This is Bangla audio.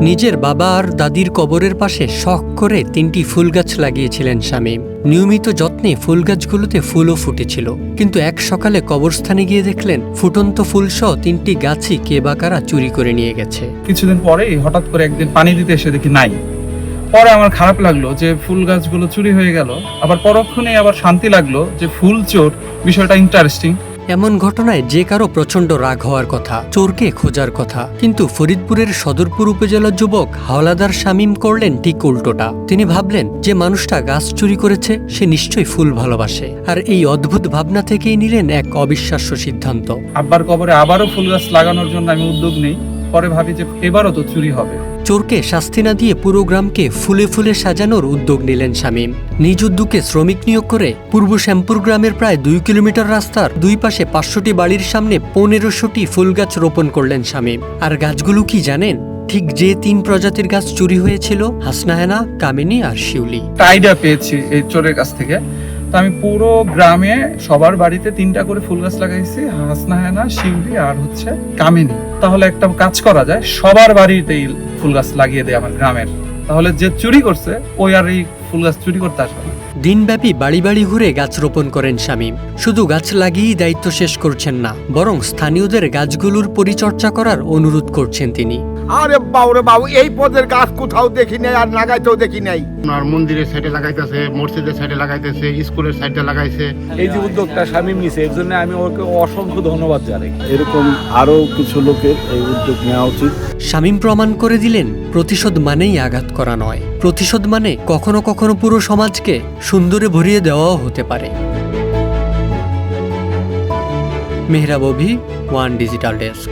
নিজের বাবা আর দাদির কবরের পাশে শখ করে 3টি ফুল গাছ লাগিয়েছিলেন শামীম। নিয়মিত যত্নে ফুল গাছগুলোতে ফুলও ফুটেছিল, কিন্তু এক সকালে কবরস্থানে গিয়ে দেখলেন ফুটন্ত ফুলসহ 3টি গাছই কে বা কারা চুরি করে নিয়ে গেছে। কিছুদিন পরেই হঠাৎ করে একদিন পানি দিতে এসে দেখি নাই। পরে আমার খারাপ লাগলো যে ফুল গাছগুলো চুরি হয়ে গেল, আবার পরক্ষণেই আবার শান্তি লাগলো যে ফুল চোর, বিষয়টা ইন্টারেস্টিং। এমন ঘটনায় যে কারো প্রচন্ড রাগ হওয়ার কথা, চোরকে খোঁজার কথা, কিন্তু ফরিদপুরের সদরপুর উপজেলার যুবক হাওলাদার শামীম করলেন ঠিক উল্টোটা। তিনি ভাবলেন যে মানুষটা গাছ চুরি করেছে সে নিশ্চয়ই ফুল ভালোবাসে, আর এই অদ্ভুত ভাবনা থেকেই নিলেন এক অবিশ্বাস্য সিদ্ধান্ত। আব্বার কবরে আবারও ফুল গাছ লাগানোর জন্য আমি উদ্যোগ নেই। পরে ভাবি যে এবারও তো চুরি হবে। চোরকে শাস্তি না দিয়ে পুরো গ্রামকে ফুলে ফুলে সাজানোর উদ্যোগ নিলেন শামীম। নিজ উদ্যোগে শ্রমিক নিয়োগ করে পূর্ব শ্যামপুর গ্রামের প্রায় 2 কিলোমিটার রাস্তার দুই পাশে 500টি বাড়ির সামনে 1500টি ফুল গাছ রোপণ করলেন শামীম। আর গাছগুলো কি জানেন? ঠিক যে 3 প্রজাতির গাছ চুরি হয়েছিল, হাসনাহেনা, কামিনী আর শিউলি। আইডিয়া পেয়েছি এই চোরের কাছ থেকে। তো আমি পুরো গ্রামে সবার বাড়িতে 3টা করে ফুল গাছ লাগাইছি, হাসনাহেনা, শিউলি আর হচ্ছে কামিনী। তাহলে একটা কাজ করা যায়, সবার বাড়িতেই ফুল গাছ লাগিয়ে দেয় আমার গ্রামের। তাহলে যে চুরি করছে ওই আর এই ফুল গাছ চুরি করতে আসবে না। দিনব্যাপী বাড়ি বাড়ি ঘুরে গাছ রোপণ করেন শামীম। শুধু গাছ লাগিয়েই দায়িত্ব শেষ করছেন না, বরং স্থানীয়দের গাছগুলোর পরিচর্যা করার অনুরোধ করছেন তিনি। আরে বাবুরে বাবু, এই পদের গাছ কোথাও দেখি নাই, আর লাগাইতেও দেখি নাই। আর মন্দিরের সাইডে লাগাইতেছে, মসজিদের সাইডে লাগাইতেছে, স্কুলের সাইডে লাগাইছে। এই যে উদ্যোগটা শামীম নিছে, এর জন্য আমি ওকে অসংখ্য ধন্যবাদ জানাই। এরকম আরো কিছু লোকের এই উদ্যোগ নেওয়া উচিত। শামীম প্রমাণ করে দিলেন প্রতিশোধ মানেই আঘাত করা নয়, প্রতিশোধ মানে কখনো কখনো পুরো সমাজকে সুন্দরে ভরিয়ে দেওয়াও হতে পারে। মেহরাব অভি, ওয়ান ডিজিটাল ডেস্ক।